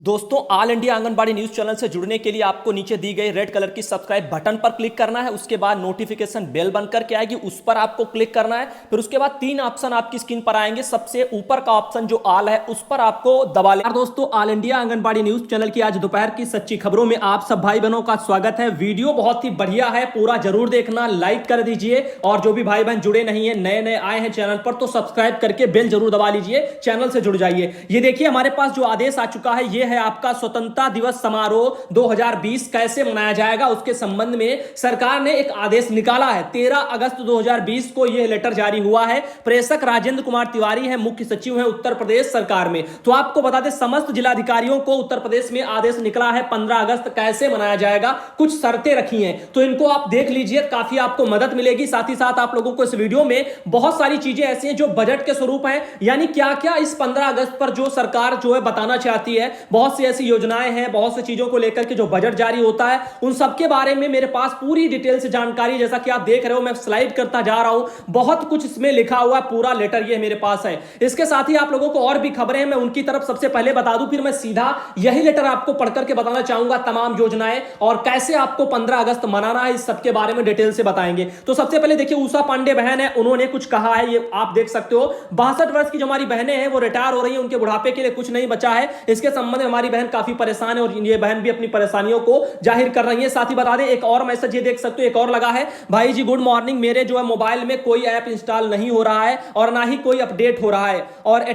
दोस्तों, all India anganwadi news channel से जुड़ने के लिए आपको नीचे दी गई रेड कलर की सब्सक्राइब बटन पर क्लिक करना है। उसके बाद नोटिफिकेशन बेल बन करके आएगी, उस पर आपको क्लिक करना है। फिर उसके बाद तीन ऑप्शन आपकी स्क्रीन पर आएंगे। सबसे ऊपर का ऑप्शन जो ऑल है उस पर आपको दबा लेना। दोस्तों, all India anganwadi news channel की आज दोपहर की सच्ची खबरों में आप सब भाई बहनों का स्वागत है। वीडियो बहुत ही बढ़िया है, पूरा जरूर देखना, लाइक कर दीजिए। और जो भी भाई बहन जुड़े नहीं है, नए नए आए हैं चैनल पर, तो सब्सक्राइब करके बेल जरूर दबा लीजिए, चैनल से जुड़ जाइए। ये देखिए, हमारे पास जो आदेश आ चुका है ये है आपका स्वतंत्रता दिवस समारोह 2020 कैसे मनाया जाएगा। उसके संबंध में सरकार ने एक आदेश निकाला है। 13 अगस्त 2020 को यह लेटर जारी हुआ है। प्रेषक राजेंद्र कुमार तिवारी है, मुख्य सचिव है उत्तर प्रदेश सरकार में। तो आपको बता दें, समस्त जिलाधिकारियों को उत्तर प्रदेश में आदेश निकला है 15 अगस्त कैसे मनाया जाएगा। कुछ शर्तें रखी हैं, तो इनको आप देख लीजिए, काफी आपको मदद मिलेगी। साथ ही साथ आप लोगों को इस वीडियो में बहुत सारी चीजें ऐसी हैं जो बजट के स्वरूप हैं, यानी क्या क्या इस 15 अगस्त पर जो सरकार जो है बताना चाहती है। बहुत सी ऐसी योजनाएं हैं, बहुत सी चीजों को लेकर के जो बजट जारी होता है, उन सब के बारे में मेरे पास पूरी डिटेल से जानकारी, जैसा कि आप देख रहे हो, मैं स्लाइड करता जा रहा हूं। बहुत कुछ इसमें लिखा हुआ है, पूरा लेटर ये मेरे पास है। इसके साथ ही आप लोगों को और भी खबरें हैं, मैं उनकी तरफ सबसे पहले बता दूं, फिर मैं सीधा यही लेटर आपको पढ़ करके बताना चाहूंगा। तमाम योजनाएं और कैसे आपको 15 अगस्त मनाना है, इस सबके बारे में डिटेल से बताएंगे। तो सबसे पहले देखिए, उषा पांडे बहन है, उन्होंने कुछ कहा है, ये आप देख सकते हो। 62 वर्ष की जो हमारी बहनें हैं वो रिटायर हो रही है, उनके बुढ़ापे के लिए कुछ नहीं बचा है। इसके संबंध में हमारी बहन काफी परेशान है और ये बहन भी अपनी परेशानियों को जाहिर कर रही है। साथ ही बता दें, एक और मैसेज ये देख सकते हो, एक और लगा है, भाई जी गुड मॉर्निंग, मेरे जो है मोबाइल में कोई ऐप इंस्टॉल नहीं हो रहा है और ना ही कोई अपडेट हो रहा है, और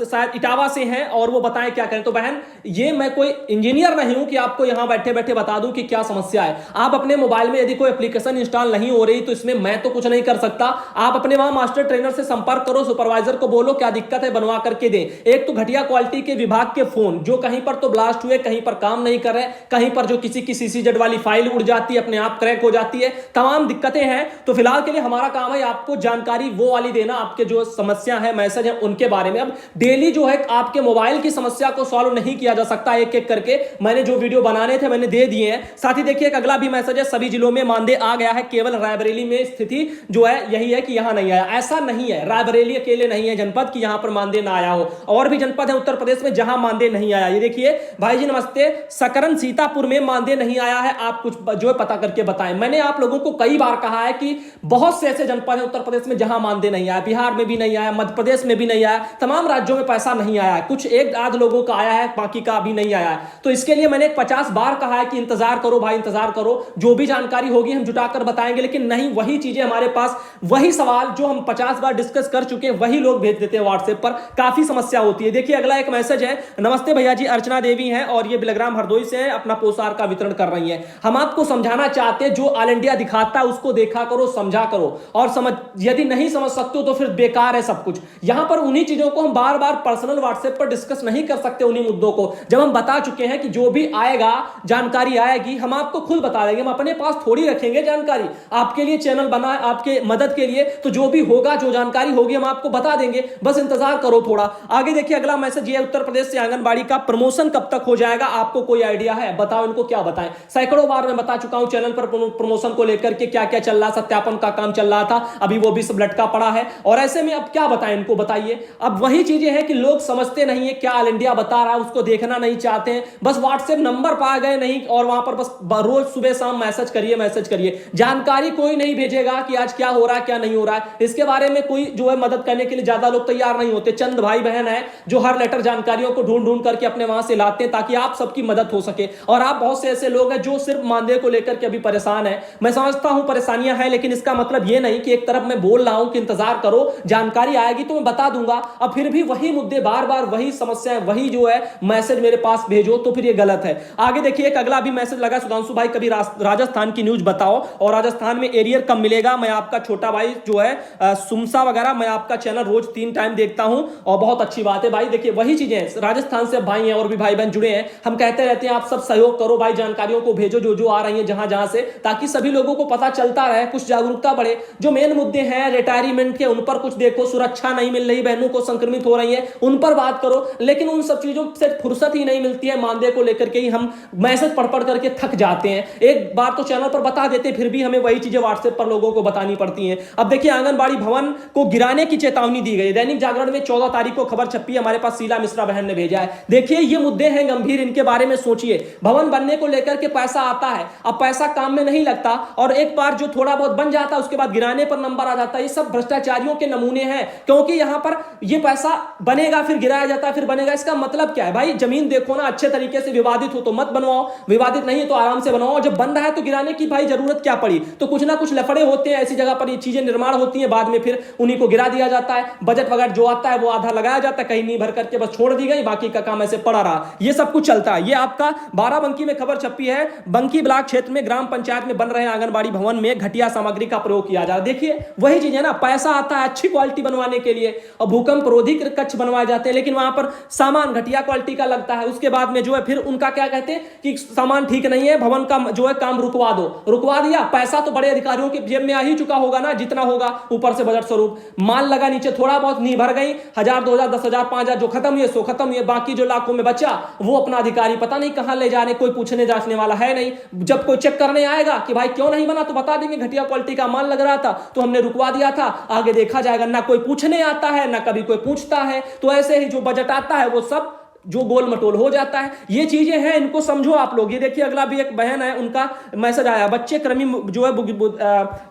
शायद इटावा से हैं और वो बताएं क्या करें। तो बहन, ये मैं कोई इंजीनियर नहीं हूं कि आपको यहां बैठे बैठे बता दूं कि क्या समस्या है। आप अपने मोबाइल में यदि कोई एप्लीकेशन इंस्टॉल नहीं हो रही तो इसमें मैं तो कुछ नहीं कर सकता। आप अपने वहां मास्टर ट्रेनर से संपर्क करो, सुपरवाइजर को बोलो क्या दिक्कत है, बनवा करके दें। एक तो घटिया क्वालिटी के विभाग के फोन जो कहीं पर तो ब्लास्ट हुए, कहीं पर काम नहीं कर रहे, कहीं पर जो किसी की सीसीजेड वाली फाइल उड़ जाती है, अपने आप क्रैक हो जाती है, तमाम दिक्कतें हैं। तो फिलहाल के लिए हमारा काम है आपको जानकारी वो वाली देना, आपके जो समस्या है, मैसेज है, उनके बारे में। अब डेली जो है आपके मोबाइल की समस्या को सॉल्व नहीं किया जा सकता, एक एक करके मैंने जो वीडियो बनाने थे मैंने दे दिए हैं। साथ ही देखिए, एक अगला भी मैसेज है, सभी जिलों में मानदेय आ गया है, केवल रायबरेली में स्थिति जो है यही है कि यहां नहीं आया। ऐसा नहीं है, रायबरेली अकेले नहीं है जनपद की यहां पर मानदेय ना आया हो, और भी जनपद है उत्तर प्रदेश में जहां मानदेय नहीं आया। ये देखिए भाई जी नमस्ते, सकरन सीतापुर में मानदेय नहीं आया है, आप कुछ जो है पता करके बताएं। मैंने आप लोगों को कई बार कहा है कि बहुत से ऐसे जनपद हैं उत्तर प्रदेश में जहां मानदेय नहीं आया, बिहार में भी नहीं आया, मध्य प्रदेश में भी नहीं आया, तमाम राज्यों में पैसा नहीं आया है। कुछ एक आध लोगों का आया है, बाकी का अभी नहीं आया है। तो इसके लिए मैंने 50 बार कहा है कि इंतजार करो भाई, इंतजार करो, जो भी जानकारी होगी हम जुटाकर बताएंगे। लेकिन नहीं, वही चीजें हमारे पास, वही सवाल जो हम 50 बार डिस्कस कर चुके हैं, वही लोग भेज देते हैं व्हाट्सएप पर। काफी समस्या होती है। देखिए अगला एक मैसेज है, नमस्ते भैया जी, अर्चना देवी हैं और ये बिलग्राम हरदोई से है, अपना पोसार का वितरण कर रही है। हम आपको समझाना चाहते हैं, जो ऑल इंडिया दिखाता है उसको देखा करो, समझा करो, और समझ, यदि नहीं समझ सकते हो तो फिर बेकार है सब कुछ। यहां पर उन्हीं चीजों को हम बार बार पर्सनल व्हाट्सएप पर डिस्कस नहीं कर सकते, उन्हीं मुद्दों को। जब हम बता चुके हैं कि जो भी आएगा, जानकारी आएगी, हम आपको खुद बता देंगे। हम अपने पास थोड़ी रखेंगे जानकारी, आपके लिए चैनल बना है, आपके मदद के लिए, तो जो भी होगा, जो जानकारी होगी हम आपको बता देंगे, बस इंतजार करो थोड़ा। आगे देखिए, अगला मैसेज ये, उत्तर प्रदेश से आंगनबाड़ी का प्रमोशन कब तक हो जाएगा, आपको कोई आइडिया है? बताओ, इनको क्या बताएं। सैकड़ों बार मैं बता चुका हूं चैनल पर प्रमोशन को लेकर के क्या क्या चल रहा, सत्यापन का काम चल रहा था, अभी वो भी सब लटका पड़ा है। और ऐसे में अब क्या बताएं इनको, बताइए। अब वही चीजें हैं कि लोग समझते नहीं है क्या ऑल इंडिया बता रहा है, उसको देखना नहीं चाहते हैं, बस व्हाट्सएप नंबर पा गए नहीं, और वहां पर बस रोज सुबह शाम मैसेज करिए, मैसेज करिए। जानकारी कोई नहीं भेजेगा कि आज क्या हो रहा है, क्या नहीं हो रहा है। इसके बारे में कोई जो है मदद करने के लिए ज्यादा लोग तैयार नहीं होते। चंद भाई बहन है जो हर लेटर जानकारियों को ढूंढ ढूंढ करके अपने वहां से लाते हैं ताकि आप सबकी मदद हो सके। और आप बहुत से ऐसे लोग हैं जो सिर्फ मानदेय को लेकर के अभी परेशान है। मैं समझता हूं परेशानियां हैं, लेकिन इसका मतलब यह नहीं कि एक तरफ मैं बोल रहा हूं कि इंतजार करो, जानकारी आएगी तो मैं बता दूंगा, अब फिर भी वही मुद्दे बार बार, वही समस्याएं, वही जो है मैसेज मेरे पास भेजो, तो फिर ये गलत है। आगे देखिए, एक अगला भी मैसेज लगा, सुधांशु भाई कभी राजस्थान की न्यूज बताओ, और राजस्थान में एरियर कब मिलेगा। मैं आपका छोटा भाई जो है सुमसा वगैरह, मैं आपका चैनल रोज 3 टाइम देखता हूं, और बहुत अच्छी बात है भाई। देखिए वही चीजें, राजस्थान से भाई हैं और भी भाई बहन जुड़े हैं, हम कहते रहते हैं आप सब सहयोग करो भाई, जानकारियों को भेजो जो जो आ रही है जहां जहां से, ताकि सभी लोगों को पता चलता रहे, कुछ जागरूकता बढ़े। जो मेन मुद्दे हैं रिटायरमेंट के, उन पर कुछ देखो, सुरक्षा नहीं मिल रही, बहनों को संक्रमित हो रही है, उन पर बात करो। लेकिन उन सब चीजों से फुर्सत ही नहीं मिलती है, मानदेय को लेकर के ही हम मैसेज पढ़ पढ़ करके थक जाते हैं। एक बार तो चैनल पर बता देते, फिर भी हमें वही चीजें व्हाट्सएप पर लोगों को बतानी पड़ती हैं। अब देखिए, आंगनबाड़ी भवन को गिराने की चेतावनी दी गई। दैनिक जागरण में 14 तारीख को खबर छपी, हमारे पास शीला मिश्रा बहन ने भेजा है। देखिए ये मुद्दे हैं गंभीर, इनके बारे में सोचिए। भवन बनने को लेकर के पैसा आता है, अब पैसा काम में नहीं लगता और एक बार जो थोड़ा बहुत बन जाता है उसके बाद गिराने पर नंबर आ जाता है। ये सब भ्रष्टाचारियों के नमूने हैं, क्योंकि यहां पर ये पैसा बनेगा फिर गिराया जाता है फिर बनेगा। इसका मतलब क्या है भाई? जमीन देखो ना, अच्छे तरीके से विवादित हो तो मत बनवाओ, विवादित नहीं है तो आराम से बनवाओ। जब बन रहा है तो गिराने की भाई जरूरत क्या पड़ी? तो कुछ ना कुछ लफड़े होते हैं, ऐसी जगह पर ये चीजें निर्माण होती है, बाद में फिर उन्हीं को गिरा दिया जाता है। बजट वगैरह जो आता है वो आधा लगाया जाता है, कहीं नहीं भर करके बस छोड़ दी गई, बाकी का काम ऐसे पड़ा रहा। ये सब कुछ चलता है। ये आपका बाराबंकी में खबर छपी है, बंकी ब्लॉक क्षेत्र में ग्राम पंचायत में बन रहे आंगनबाड़ी भवन में घटिया सामग्री का प्रयोग किया जा रहा है। देखिए वही चीज है ना, पैसा आता है अच्छी क्वालिटी बनवाने के लिए और भूकंप रोधी कक्ष बनवाए जाते हैं, लेकिन वहां पर सामान घटिया क्वालिटी का लगता है। उसके बाद में जो है फिर उनका क्या कहते हैं कि सामान ठीक नहीं है, भवन का जो है काम रुकवा दो। रुकवा दिया, पैसा तो बड़े अधिकारियों के जेब में आ ही चुका होगा ना, जितना होगा ऊपर से बजट स्वरूप माल लगा नीचे, थोड़ा बहुत नहीं भर गई, 1000 2000 10,000 5,000 जो खत्म हुए सो खत्म हुए, बाकी जो लाखों में बचा वो अपना अधिकारी पता नहीं कहां ले जाने, कोई पूछने जांचने वाला है नहीं। जब कोई चेक करने आएगा कि भाई क्यों नहीं बना तो बता देंगे घटिया क्वालिटी का माल लग रहा था तो हमने रुकवा दिया था, आगे देखा जाएगा। ना कोई पूछने आता है ना कभी कोई पूछता है, तो ऐसे ही जो बजट आता है वो सब जो गोल मटोल हो जाता है। ये चीजें हैं, इनको समझो आप लोग। ये देखिए अगला भी एक बहन है, उनका मैसेज आया, बच्चे कृत्रिम जो है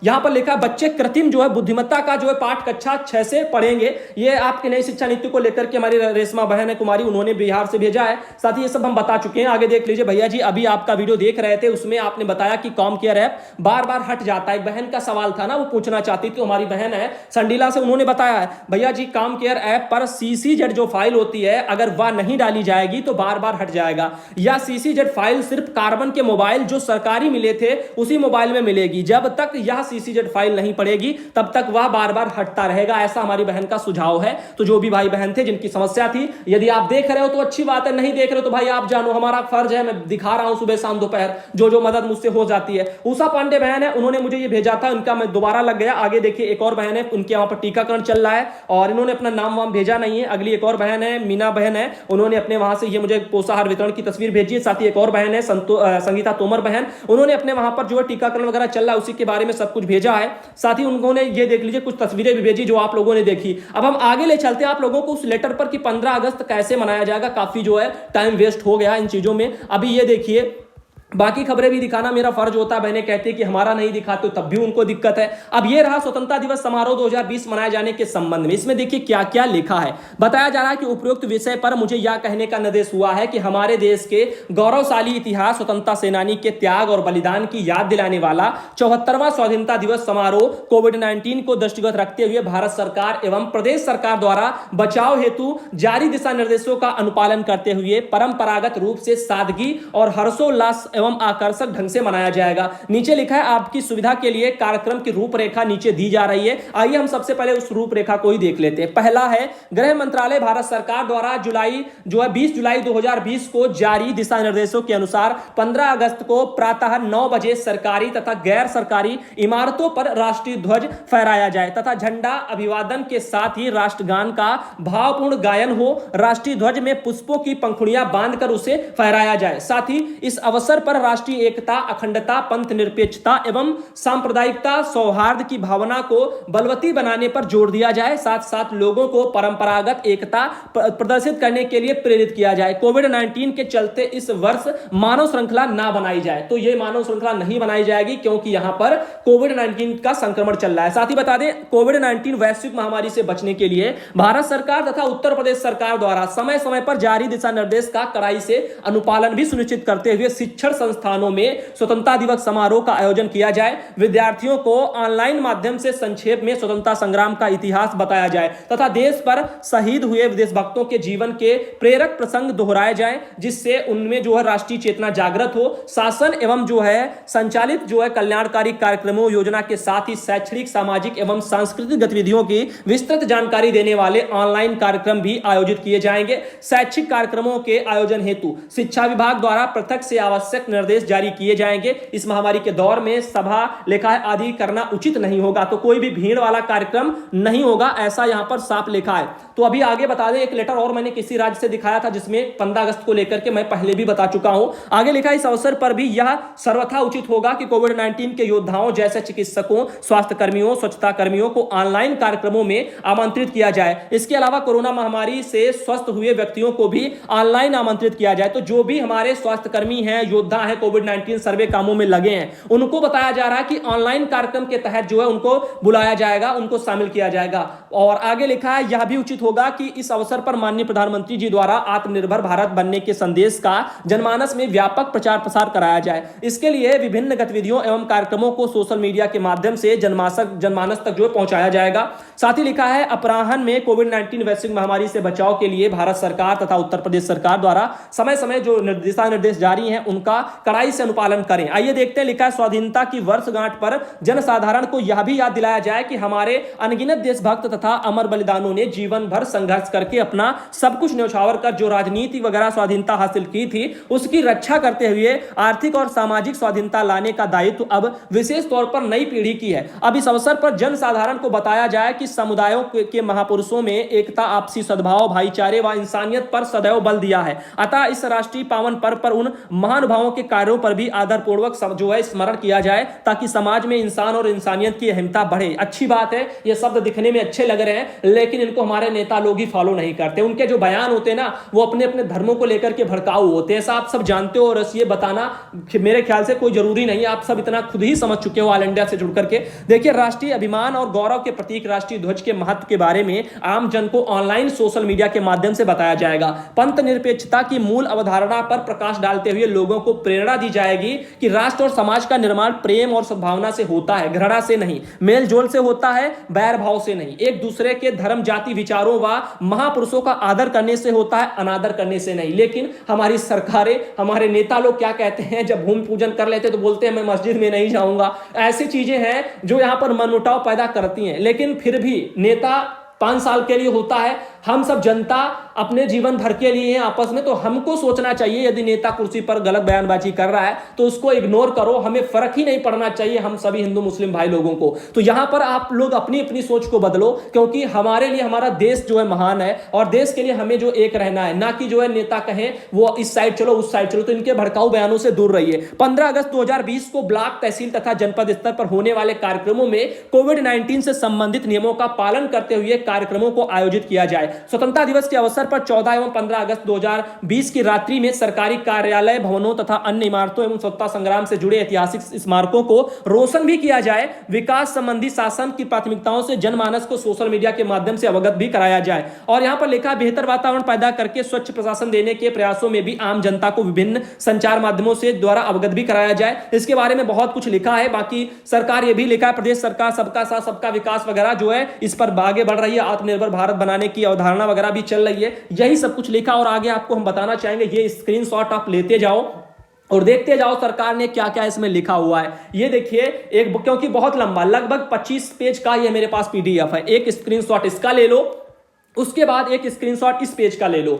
यहां पर लिखा बच्चे कृत्रिम जो है बुद्धिमत्ता का जो है पाठ कक्षा 6 से पढ़ेंगे। ये आपकी नई शिक्षा नीति को लेकर के हमारी रेशमा बहन है कुमारी, उन्होंने बिहार से भेजा है। साथ ही ये सब हम बता चुके हैं, आगे देख लीजिए। भैया जी अभी आपका वीडियो देख रहे थे, उसमें आपने बताया कि कॉम केयर ऐप बार बार हट जाता है। बहन का सवाल था ना, वो पूछना चाहती थी, हमारी बहन है संडीला से, उन्होंने बताया है भैया जी कॉम केयर ऐप पर CCZ जो फाइल होती है अगर वह नहीं डाली जाएगी तो बार बार हट जाएगा, या CCZ फाइल सिर्फ कार्बन के मोबाइल जो सरकारी मिले थे उसी मोबाइल में मिलेगी। जब तक यह CCZ फाइल नहीं पड़ेगी तब तक वह बार बार हटता रहेगा, ऐसा हमारी बहन का सुझाव है। तो जो भी भाई बहन थे जिनकी समस्या थी, यदि आप देख रहे हो तो अच्छी बात है, नहीं देख रहे हो तो भाई आप जानो, हमारा फर्ज है, मैं दिखा रहा हूं सुबह शाम दोपहर जो मदद मुझसे हो जाती है। उषा पांडे बहन है, उन्होंने मुझे ये भेजा था, उनका मैं दोबारा लग गया। आगे देखिए एक और बहन है, उनके वहां पर टीकाकरण चल रहा है और इन्होंने अपना नाम वाम भेजा नहीं है। अगली एक और बहन है, मीना बहन है, उन्होंने अपने वहां से ये मुझे पोषाहार वितरण की तस्वीर भेजी है। साथ ही एक और बहन है संगीता तोमर बहन, उन्होंने अपने वहां पर जो है टीकाकरण वगैरह चल रहा है उसी के बारे में सब कुछ भेजा है। साथ ही उन्होंने ये देख लीजिए कुछ तस्वीरें भी भेजी जो आप लोगों ने देखी। अब हम आगे ले चलते हैं आप लोगों को उस लेटर पर कि 15 अगस्त कैसे मनाया जाएगा। काफी जो है टाइम वेस्ट हो गया इन चीजों में। अभी ये देखिए, बाकी खबरें भी दिखाना मेरा फर्ज होता है, बहनें कहती है कि हमारा नहीं दिखाते तब भी उनको दिक्कत है। अब ये रहा स्वतंत्रता दिवस समारोह 2020 मनाए जाने के संबंध में। इसमें देखिए क्या क्या लिखा है। बताया जा रहा है कि उपरोक्त विषय पर मुझे यह कहने का निर्देश हुआ है कि हमारे देश के गौरवशाली इतिहास, स्वतंत्रता सेनानी के त्याग और बलिदान की याद दिलाने वाला 74वां स्वाधीनता दिवस समारोह कोविड-19 को दृष्टिगत रखते हुए भारत सरकार एवं प्रदेश सरकार द्वारा बचाव हेतु जारी दिशा निर्देशों का अनुपालन करते हुए परंपरागत रूप से सादगी और हर्षोल्लास एवं आकर्षक ढंग से मनाया जाएगा। नीचे लिखा है आपकी सुविधा के लिए कार्यक्रम की रूपरेखा नीचे दी जा रही है। आइए हम सबसे पहले उस रूपरेखा को ही देख लेते हैं। पहला है गृह मंत्रालय भारत सरकार द्वारा 20 जुलाई 2020 को जारी दिशा निर्देशों के अनुसार 15 अगस्त को प्रातः 9 बजे सरकारी तथा गैर सरकारी इमारतों पर राष्ट्रीय ध्वज फहराया जाए तथा झंडा अभिवादन के साथ ही राष्ट्रगान का भावपूर्ण गायन हो। राष्ट्रीय ध्वज में पुष्पों की पंखुड़ियां बांधकर उसे फहराया जाए। साथ ही इस अवसर पर राष्ट्रीय एकता, अखंडता, पंथ निरपेक्षता एवं सांप्रदायिकता, सौहार्द की भावना को बलवती बनाने पर जोर दिया जाए। साथ साथ लोगों को परंपरागत एकता प्रदर्शित करने के लिए प्रेरित किया जाए। कोविड-19 के चलते इस वर्ष मानव श्रृंखला ना बनाई जाए, तो यह मानव श्रृंखला नहीं बनाई जाएगी क्योंकि यहां पर कोविड-19 का संक्रमण चल रहा है। साथ ही बता दें कोविड-19 वैश्विक महामारी से बचने के लिए भारत सरकार तथा उत्तर प्रदेश सरकार द्वारा समय समय पर जारी दिशा निर्देश का कड़ाई से अनुपालन भी सुनिश्चित करते हुए शिक्षण संस्थानों में स्वतंत्रता दिवस समारोह का आयोजन किया जाए। विद्यार्थियों को ऑनलाइन माध्यम से संक्षेप में स्वतंत्रता संग्राम का इतिहास बताया जाए तथा देश पर शहीद हुए देशभक्तों के जीवन के प्रेरक प्रसंग दोहराए जाएं, जिससे उनमें जो है राष्ट्रीय चेतना जागृत हो। शासन एवं जो है संचालित जो है कल्याणकारी कार्यक्रमों योजना के साथ ही शैक्षणिक, सामाजिक एवं सांस्कृतिक गतिविधियों की विस्तृत जानकारी देने वाले ऑनलाइन कार्यक्रम भी आयोजित किए जाएंगे। शैक्षिक कार्यक्रमों के आयोजन हेतु शिक्षा विभाग द्वारा पृथक से आवश्यक सख्त निर्देश जारी किए जाएंगे। इस महामारी के दौर में सभा लिखा है आदि करना उचित नहीं होगा, तो कोई भी भीड़ वाला कार्यक्रम नहीं होगा, ऐसा यहां पर साफ लिखा है। तो अभी आगे बता दें, एक लेटर और मैंने किसी राज्य से दिखाया था जिसमें 15 अगस्त को लेकर के मैं पहले भी बता चुका हूं। आगे लिखा है इस अवसर पर भी यह सर्वथा उचित होगा कि कोविड-19 के योद्धाओं जैसे चिकित्सकों, स्वास्थ्य कर्मियों, स्वच्छता कर्मियों को ऑनलाइन कार्यक्रमों में आमंत्रित किया जाए। इसके अलावा कोरोना महामारी से स्वस्थ हुए व्यक्तियों को भी ऑनलाइन आमंत्रित किया जाए। तो जो भी हमारे स्वास्थ्य कर्मी हैं, योद्धा हैं, कोविड-19 सर्वे कामों में लगे हैं, उनको बताया जा रहा है कि ऑनलाइन कार्यक्रम के तहत जो है उनको बुलाया जाएगा, उनको शामिल किया जाएगा। और आगे लिखा है यह भी उचित होगा कि इस अवसर पर माननीय प्रधानमंत्री जी द्वारा आत्मनिर्भर भारत बनने के संदेश का जनमानस में व्यापक प्रचार प्रसार कराया जाए। इसके लिए विभिन्न गतिविधियों एवं कार्यक्रमों को सोशल मीडिया के माध्यम से जनमानस तक जो पहुंचाया जाएगा। साथ ही लिखा है अपराह्न में कोविड-19 वैश्विक महामारी से बचाव के लिए भारत सरकार तथा उत्तर प्रदेश सरकार द्वारा समय समय जो दिशा निर्देश जारी हैं उनका कड़ाई से अनुपालन करें। आइए देखते हैं, लिखा है स्वाधीनता की वर्षगांठ पर जनसाधारण को यह भी याद दिलाया जाए कि हमारे अनगिनत देशभक्त तथा अमर बलिदानों ने जीवन भर संघर्ष करके अपना सब कुछ न्यौछावर कर जो राजनीति वगैरह स्वाधीनता हासिल की थी उसकी रक्षा करते हुए आर्थिक और सामाजिक स्वाधीनता लाने का दायित्व अब विशेष तौर पर नई पीढ़ी की है। अब इस अवसर पर जनसाधारण को बताया जाए कि समुदायों के महापुरुषों में एकता, आपसी सद्भाव, भाईचारे व इंसानियत पर सदैव बल दिया है। अतः इस राष्ट्रीय पावन पर्व पर उन महानुभावों के कार्यों पर भी आदरपूर्वक जो है स्मरण किया जाए ताकि समाज में इंसान और इंसानियत की अहमियता बढ़े। अच्छी बात है, ये शब्द दिखने में अच्छे लग रहे हैं लेकिन इनको हमारे नेता लोग ही फॉलो नहीं करते। उनके जो बयान होते हैं ना वो अपने अपने धर्मों को लेकर के भड़काऊ होते हैं, ऐसा आप सब जानते हो। और ये बताना मेरे ख्याल से कोई जरूरी नहीं है, आप सब इतना खुद ही समझ चुके हो ऑल इंडिया से जुड़ करके। देखिए, राष्ट्रीय अभिमान और गौरव के प्रतीक राष्ट्रीय ध्वज के महत्व के बारे में आम जन को ऑनलाइन सोशल मीडिया के माध्यम से बताया जाएगा। पंथ निरपेक्षता की मूल अवधारणा पर प्रकाश डालते हुए लोगों को प्रेरणा दी जाएगी कि राष्ट्र और समाज का निर्माण प्रेम और सद्भावना से होता है, घृणा से नहीं, मेल जोल से होता है, बैर भाव से नहीं, एक दूसरे के धर्म, जाति, विचारों व महापुरुषों का आदर करने से होता है, अनादर करने से नहीं। लेकिन हमारी सरकारें, हमारे नेता लोग क्या कहते हैं, जब भूमि पूजन कर लेते तो बोलते हैं मैं मस्जिद में नहीं जाऊंगा। ऐसी चीजें हैं जो यहां पर मनमुटाव पैदा करती हैं। लेकिन फिर भी नेता 5 साल के लिए होता है, हम सब जनता अपने जीवन भर के लिए हैं आपस में। तो हमको सोचना चाहिए यदि नेता कुर्सी पर गलत बयानबाजी कर रहा है तो उसको इग्नोर करो, हमें फर्क ही नहीं पड़ना चाहिए हम सभी हिंदू मुस्लिम भाई लोगों को। तो यहां पर आप लोग अपनी अपनी सोच को बदलो, क्योंकि हमारे लिए हमारा देश जो है महान है और देश के लिए हमें जो एक रहना है, ना कि जो है नेता कहें वो इस साइड चलो उस साइड चलो। तो इनके भड़काऊ बयानों से दूर रहिए। 15 अगस्त 2020 को ब्लॉक, तहसील तथा जनपद स्तर पर होने वाले कार्यक्रमों में कोविड-19 से संबंधित नियमों का पालन करते हुए कार्यक्रमों को आयोजित किया जाए। स्वतंत्रता दिवस के अवसर पर 14 एवं 15 अगस्त 2020 की रात्रि में सरकारी कार्यालय, भवनों तथा अन्य इमारतों एवं स्वतंत्रता संग्राम से जुड़े ऐतिहासिक स्मारकों को रोशन भी किया जाए। विकास संबंधी शासन की प्राथमिकताओं से जनमानस को सोशल मीडिया के माध्यम से अवगत भी कराया जाए। और यहां पर लिखा बेहतर वातावरण पैदा करके स्वच्छ प्रशासन देने के प्रयासों में भी आम जनता को विभिन्न संचार माध्यमों से द्वारा अवगत भी कराया जाए। इसके बारे में बहुत कुछ लिखा है। बाकी सरकार ये भी लिखा है, प्रदेश सरकार सबका साथ सबका विकास वगैरह जो है इस पर आगे बढ़ रही है, आत्मनिर्भर भारत बनाने की अवधारणा वगैरह भी चल रही है। यही सब कुछ लिखा और आगे आपको हम बताना चाहेंगे। ये स्क्रीनशॉट आप लेते जाओ और देखते जाओ सरकार ने क्या क्या इसमें लिखा हुआ है। ये देखिए, एक क्योंकि बहुत लंबा, लगभग 25 पेज का ये मेरे पास पीडीएफ है। एक स्क्रीनशॉट इसका ले लो, उसके बाद एक स्क्रीनशॉट इस पेज का ले लो,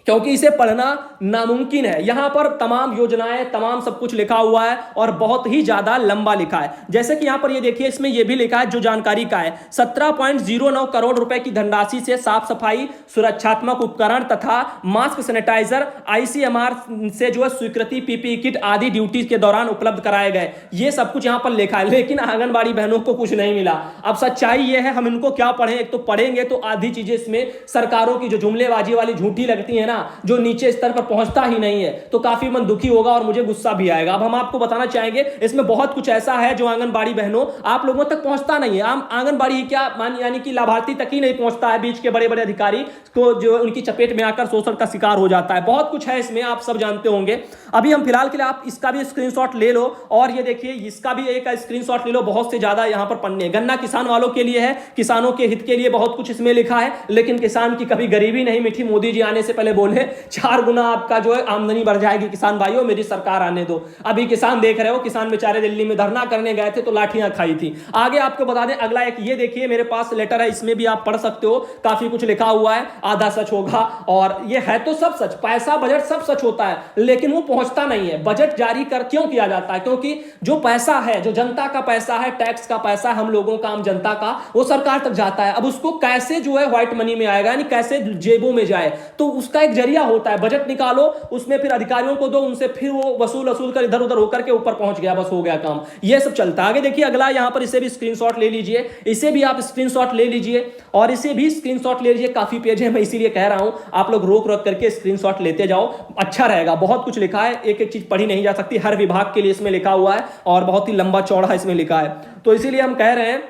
क्योंकि इसे पढ़ना नामुमकिन है। यहां पर तमाम योजनाएं, तमाम सब कुछ लिखा हुआ है और बहुत ही ज्यादा लंबा लिखा है। जैसे कि यहां पर ये देखिए, इसमें ये भी लिखा है जो जानकारी का है, 17.09 करोड़ रुपए की धनराशि से साफ सफाई, सुरक्षात्मक उपकरण तथा मास्क, सैनिटाइजर आईसीएमआर से जो है स्वीकृति, पीपीई किट आदि ड्यूटी के दौरान उपलब्ध कराए गए। ये सब कुछ यहां पर लिखा है, लेकिन आंगनबाड़ी बहनों को कुछ नहीं मिला। अब सच्चाई ये है, हम इनको क्या पढ़ें? एक तो पढ़ेंगे तो आधी चीजें इसमें सरकारों की जो जुमलेबाजी वाली झूठी लगती है ना, जो नीचे स्तर पर पहुंचता ही नहीं है, तो काफी मन दुखी होगा और मुझे गुस्सा भी आएगा। अब हम आपको बताना चाहेंगे, इसमें बहुत कुछ ऐसा है जो आंगनबाड़ी बहनों आप लोगों तक पहुंचता नहीं है। आंगनबाड़ी क्या यानी कि लाभार्थी तक ही नहीं पहुंचता है, बीच के बड़े बड़े अधिकारी को जो उनकी चपेट में आकर शोषण का शिकार हो जाता है। बहुत कुछ है इसमें, आप सब जानते होंगे। अभी हम फिलहाल के लिए आप इसका भी स्क्रीनशॉट ले लो और ये देखिए इसका भी एक स्क्रीनशॉट ले लो। बहुत से ज्यादा यहां पर पन्ने, गन्ना किसान वालों के लिए है, किसानों के हित के लिए बहुत कुछ इसमें लिखा है। लेकिन किसान की कभी गरीबी नहीं मिटी, मोदी जी आने से पहले बोले 4 गुना आपका जो है आमदनी बढ़ जाएगी किसान भाइयों, मेरी सरकार आने दो। अभी किसान देख रहे हो, किसान बेचारे दिल्ली में धरना करने गए थे तो लाठियां खाई थी। आगे आपको बता दें अगला एक ये देखिए, मेरे पास लेटर है, इसमें भी आप पढ़ सकते हो, काफी कुछ लिखा हुआ है, आधा सच होगा और ये है तो सब सच। पैसा बजट सब सच होता है लेकिन वो पहुंचता नहीं है। बजट जारी कर क्यों किया जाता है? क्योंकि जो पैसा है, जो जनता का पैसा है, टैक्स का पैसा, हम लोगों का, आम जनता का, वो सरकार तक जाता है। अब उसको कैसे जो है व्हाइट मनी में आएगा, यानी कैसे जेबों में जाए, तो उसका एक जरिया होता है। बजट निकालो, उसमें फिर अधिकारियों को दो, उनसे फिर वो वसूल कर इधर उधर होकर के ऊपर पहुंच गया, बस हो गया काम। ये सब चलता है। आगे देखिए अगला, यहां पर इसे भी स्क्रीनशॉट ले लीजिए, इसे भी आप स्क्रीनशॉट ले लीजिए और इसे भी स्क्रीनशॉट ले लीजिए। काफी पेज है, मैं इसीलिए कह रहा हूं आप लोग रोक रोक करके स्क्रीनशॉट लेते जाओ, अच्छा रहेगा। बहुत कुछ लिखा है, एक एक चीज पढ़ी नहीं जा सकती, हर विभाग के लिए इसमें लिखा हुआ है और बहुत ही लंबा चौड़ा इसमें लिखा है। तो इसीलिए हम कह रहे हैं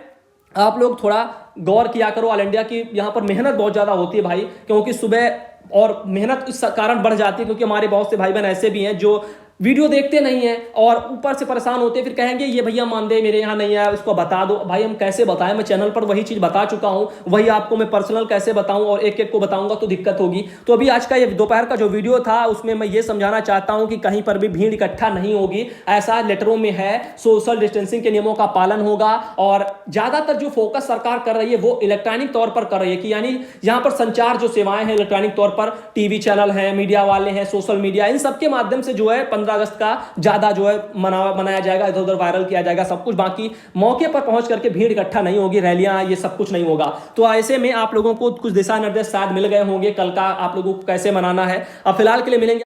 आप लोग थोड़ा गौर किया करो। ऑल इंडिया की यहाँ पर मेहनत बहुत ज्यादा होती है भाई, क्योंकि सुबह और मेहनत इस कारण बढ़ जाती है क्योंकि हमारे बहुत से भाई बहन ऐसे भी हैं जो वीडियो देखते नहीं है और ऊपर से परेशान होते हैं, फिर कहेंगे ये भैया मानदेय मेरे यहाँ नहीं आया, इसको बता दो। भाई हम कैसे बताएं? मैं चैनल पर वही चीज बता चुका हूं, वही आपको मैं पर्सनल कैसे बताऊं और एक एक को बताऊंगा तो दिक्कत होगी। तो अभी आज का ये दोपहर का जो वीडियो था उसमें मैं ये समझाना चाहता हूं कि कहीं पर भी भीड़ इकट्ठा नहीं होगी, ऐसा लेटरों में है। सोशल डिस्टेंसिंग के नियमों का पालन होगा और ज्यादातर जो फोकस सरकार कर रही है वो इलेक्ट्रॉनिक तौर पर कर रही है कि यानी यहाँ पर संचार जो सेवाएं हैं इलेक्ट्रॉनिक तौर पर, टीवी चैनल है, मीडिया वाले हैं, सोशल मीडिया, इन सबके माध्यम से जो है 15 अगस्त का ज्यादा जो है मनाया जाएगा, इधर उधर वायरल किया जाएगा सब कुछ। बाकी मौके पर पहुंच करके भीड़ इकट्ठा नहीं होगी, रैलियां, ये सब कुछ नहीं होगा। तो ऐसे में आप लोगों को कुछ दिशा निर्देश शायद मिल गए होंगे कल का आप लोगों को कैसे मनाना है। अब फिलहाल के लिए मिलेंगे।